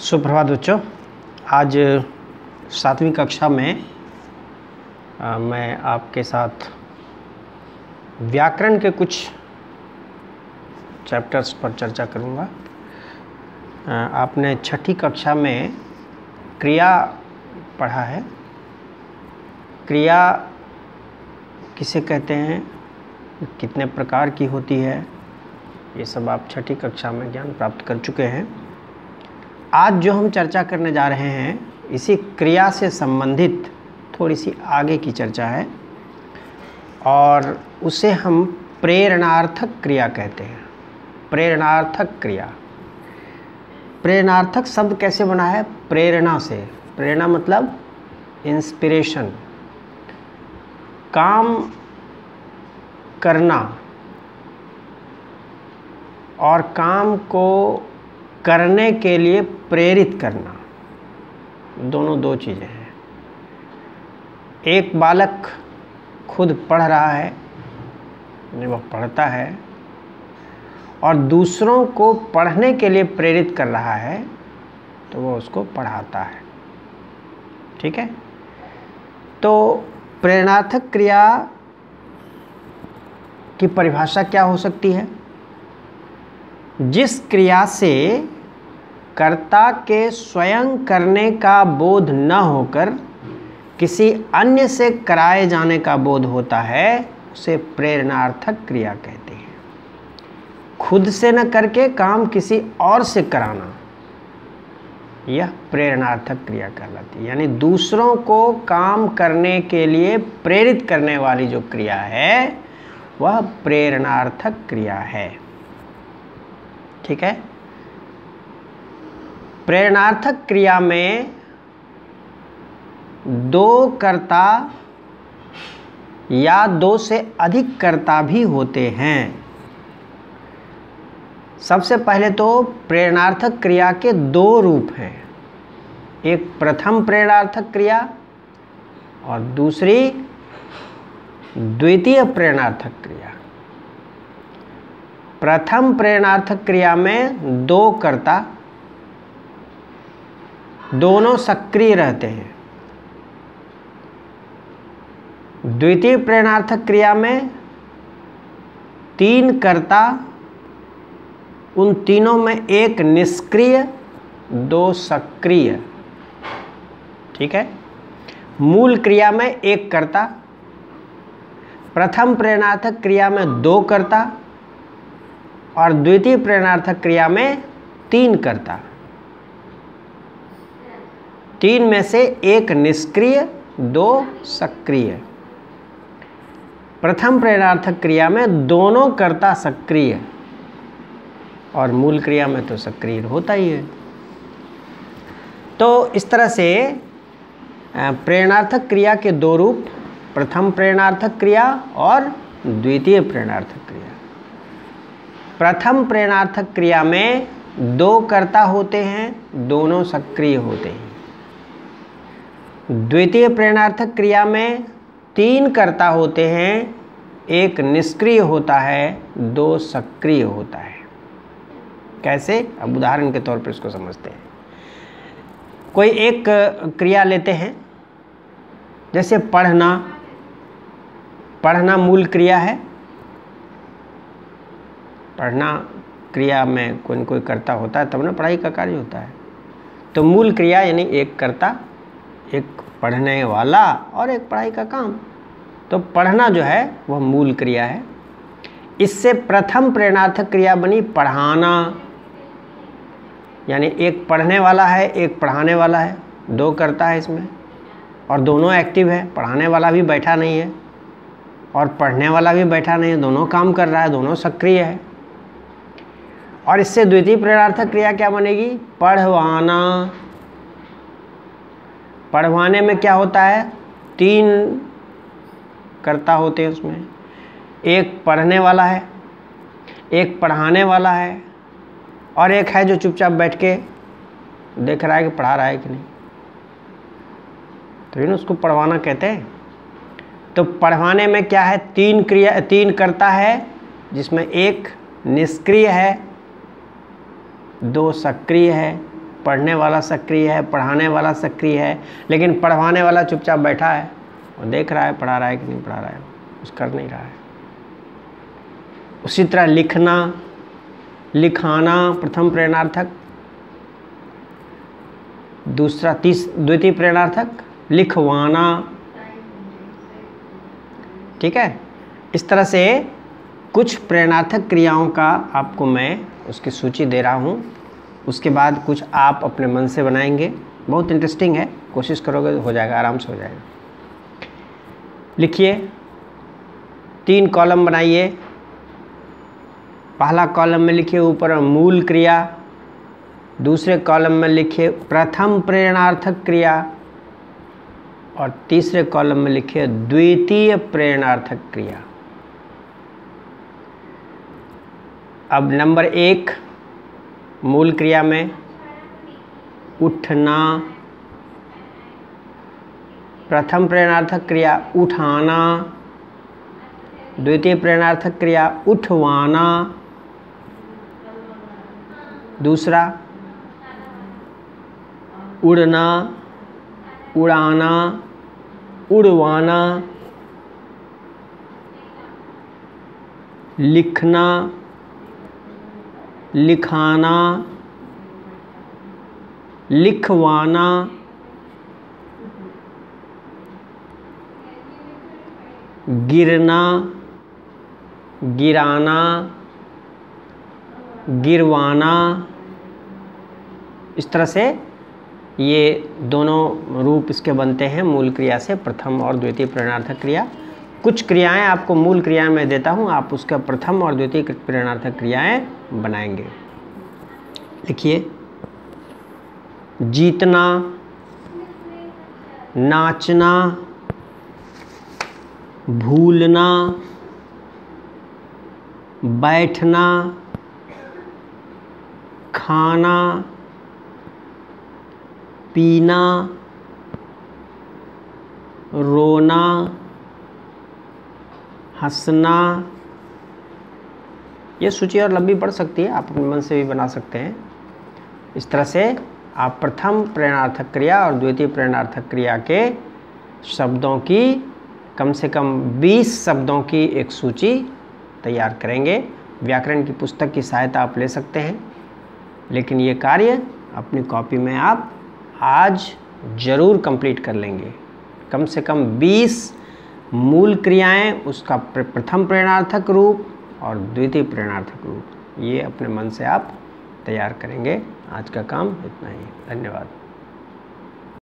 सुप्रभात बच्चों। आज 7वीं कक्षा में मैं आपके साथ व्याकरण के कुछ चैप्टर्स पर चर्चा करूंगा। आपने 6ठी कक्षा में क्रिया पढ़ा है। क्रिया किसे कहते हैं, कितने प्रकार की होती है, ये सब आप 6ठी कक्षा में ज्ञान प्राप्त कर चुके हैं। आज जो हम चर्चा करने जा रहे हैं इसी क्रिया से संबंधित थोड़ी सी आगे की चर्चा है और उसे हम प्रेरणार्थक क्रिया कहते हैं। प्रेरणार्थक क्रिया, प्रेरणार्थक शब्द कैसे बना है? प्रेरणा से। प्रेरणा मतलब इंस्पिरेशन, काम करना और काम को करने के लिए प्रेरित करना, दोनों दो चीज़ें हैं। एक बालक खुद पढ़ रहा है, वह पढ़ता है और दूसरों को पढ़ने के लिए प्रेरित कर रहा है तो वह उसको पढ़ाता है। ठीक है। तो प्रेरणार्थक क्रिया की परिभाषा क्या हो सकती है? जिस क्रिया से कर्ता के स्वयं करने का बोध न होकर किसी अन्य से कराए जाने का बोध होता है, उसे प्रेरणार्थक क्रिया कहते हैं। खुद से न करके काम किसी और से कराना, यह प्रेरणार्थक क्रिया कहलाती है। यानी दूसरों को काम करने के लिए प्रेरित करने वाली जो क्रिया है वह प्रेरणार्थक क्रिया है। ठीक है। प्रेरणार्थक क्रिया में दो कर्ता या दो से अधिक कर्ता भी होते हैं। सबसे पहले तो प्रेरणार्थक क्रिया के दो रूप हैं, एक प्रथम प्रेरणार्थक क्रिया और दूसरी द्वितीय प्रेरणार्थक क्रिया। प्रथम प्रेरणार्थक क्रिया में दो कर्ता दोनों सक्रिय रहते हैं। द्वितीय प्रेरणार्थक क्रिया में तीन कर्ता, उन तीनों में एक निष्क्रिय दो सक्रिय। ठीक है। मूल क्रिया में एक कर्ता, प्रथम प्रेरणार्थक क्रिया में दो कर्ता और द्वितीय प्रेरणार्थक क्रिया में तीन कर्ता। तीन में से एक निष्क्रिय दो सक्रिय। प्रथम प्रेरणार्थक क्रिया में दोनों कर्ता सक्रिय और मूल क्रिया में तो सक्रिय होता ही है। तो इस तरह से प्रेरणार्थक क्रिया के दो रूप, प्रथम प्रेरणार्थक क्रिया और द्वितीय प्रेरणार्थक क्रिया। प्रथम प्रेरणार्थक क्रिया में दो कर्ता होते हैं, दोनों सक्रिय होते हैं। द्वितीय प्रेरणार्थक क्रिया में तीन कर्ता होते हैं, एक निष्क्रिय होता है, दो सक्रिय होता है। कैसे? अब उदाहरण के तौर पर इसको समझते हैं। कोई एक क्रिया लेते हैं, जैसे पढ़ना। पढ़ना मूल क्रिया है। पढ़ना क्रिया में कोई न कोई कर्ता होता है तब ना पढ़ाई का कार्य होता है। तो मूल क्रिया यानी एक कर्ता, एक पढ़ने वाला और एक पढ़ाई का काम। तो पढ़ना जो है वह मूल क्रिया है। इससे प्रथम प्रेरणार्थक क्रिया बनी पढ़ाना। यानी एक पढ़ने वाला है, एक पढ़ाने वाला है, दो कर्ता है इसमें और दोनों एक्टिव है। पढ़ाने वाला भी बैठा नहीं है और पढ़ने वाला भी बैठा नहीं है, दोनों काम कर रहा है, दोनों सक्रिय है। और इससे द्वितीय प्रेरणार्थक क्रिया क्या बनेगी? पढ़वाना। पढ़वाने में क्या होता है? तीन कर्ता होते हैं उसमें, एक पढ़ने वाला है, एक पढ़ाने वाला है और एक है जो चुपचाप बैठ के देख रहा है कि पढ़ा रहा है कि नहीं। तो इन उसको पढ़वाना कहते हैं। तो पढ़वाने में क्या है? तीन कर्ता है जिसमें एक निष्क्रिय है, दो सक्रिय है पढ़ने वाला सक्रिय है, पढ़ाने वाला सक्रिय है, लेकिन पढ़वाने वाला चुपचाप बैठा है और देख रहा है पढ़ा रहा है कि नहीं पढ़ा रहा है, कुछ कर नहीं रहा है। उसी तरह लिखना, लिखाना प्रथम प्रेरणार्थक, दूसरा द्वितीय प्रेरणार्थक लिखवाना। ठीक है, इस तरह से कुछ प्रेरणार्थक क्रियाओं का आपको मैं उसकी सूची दे रहा हूँ। उसके बाद कुछ आप अपने मन से बनाएंगे, बहुत इंटरेस्टिंग है, कोशिश करोगे तो हो जाएगा, आराम से हो जाएगा। लिखिए, 3 कॉलम बनाइए। पहला कॉलम में लिखिए ऊपर मूल क्रिया, दूसरे कॉलम में लिखिए प्रथम प्रेरणार्थक क्रिया और तीसरे कॉलम में लिखिए द्वितीय प्रेरणार्थक क्रिया। अब नंबर 1 मूल क्रिया में उठना, प्रथम प्रेरणार्थक क्रिया उठाना, द्वितीय प्रेरणार्थक क्रिया उठवाना, दूसरा उड़ना, उड़ाना, उड़वाना, लिखना, लिखाना, लिखवाना, गिरना, गिराना, गिरवाना। इस तरह से ये दोनों रूप इसके बनते हैं मूल क्रिया से, प्रथम और द्वितीय प्रेरणार्थक क्रिया। कुछ क्रियाएं आपको मूल क्रियाएं मैं देता हूं, आप उसका प्रथम और द्वितीय प्रेरणार्थक क्रियाएं बनाएंगे। लिखिए, जीतना, नाचना, भूलना, बैठना, खाना, पीना, रोना, हंसना। ये सूची और लंबी पड़ सकती है, आप अपने मन से भी बना सकते हैं। इस तरह से आप प्रथम प्रेरणार्थक क्रिया और द्वितीय प्रेरणार्थक क्रिया के शब्दों की कम से कम 20 शब्दों की एक सूची तैयार करेंगे। व्याकरण की पुस्तक की सहायता आप ले सकते हैं, लेकिन ये कार्य अपनी कॉपी में आप आज ज़रूर कंप्लीट कर लेंगे। कम से कम 20 मूल क्रियाएं, उसका प्रथम प्रेरणार्थक रूप और द्वितीय प्रेरणार्थक रूप, ये अपने मन से आप तैयार करेंगे। आज का काम इतना ही, धन्यवाद।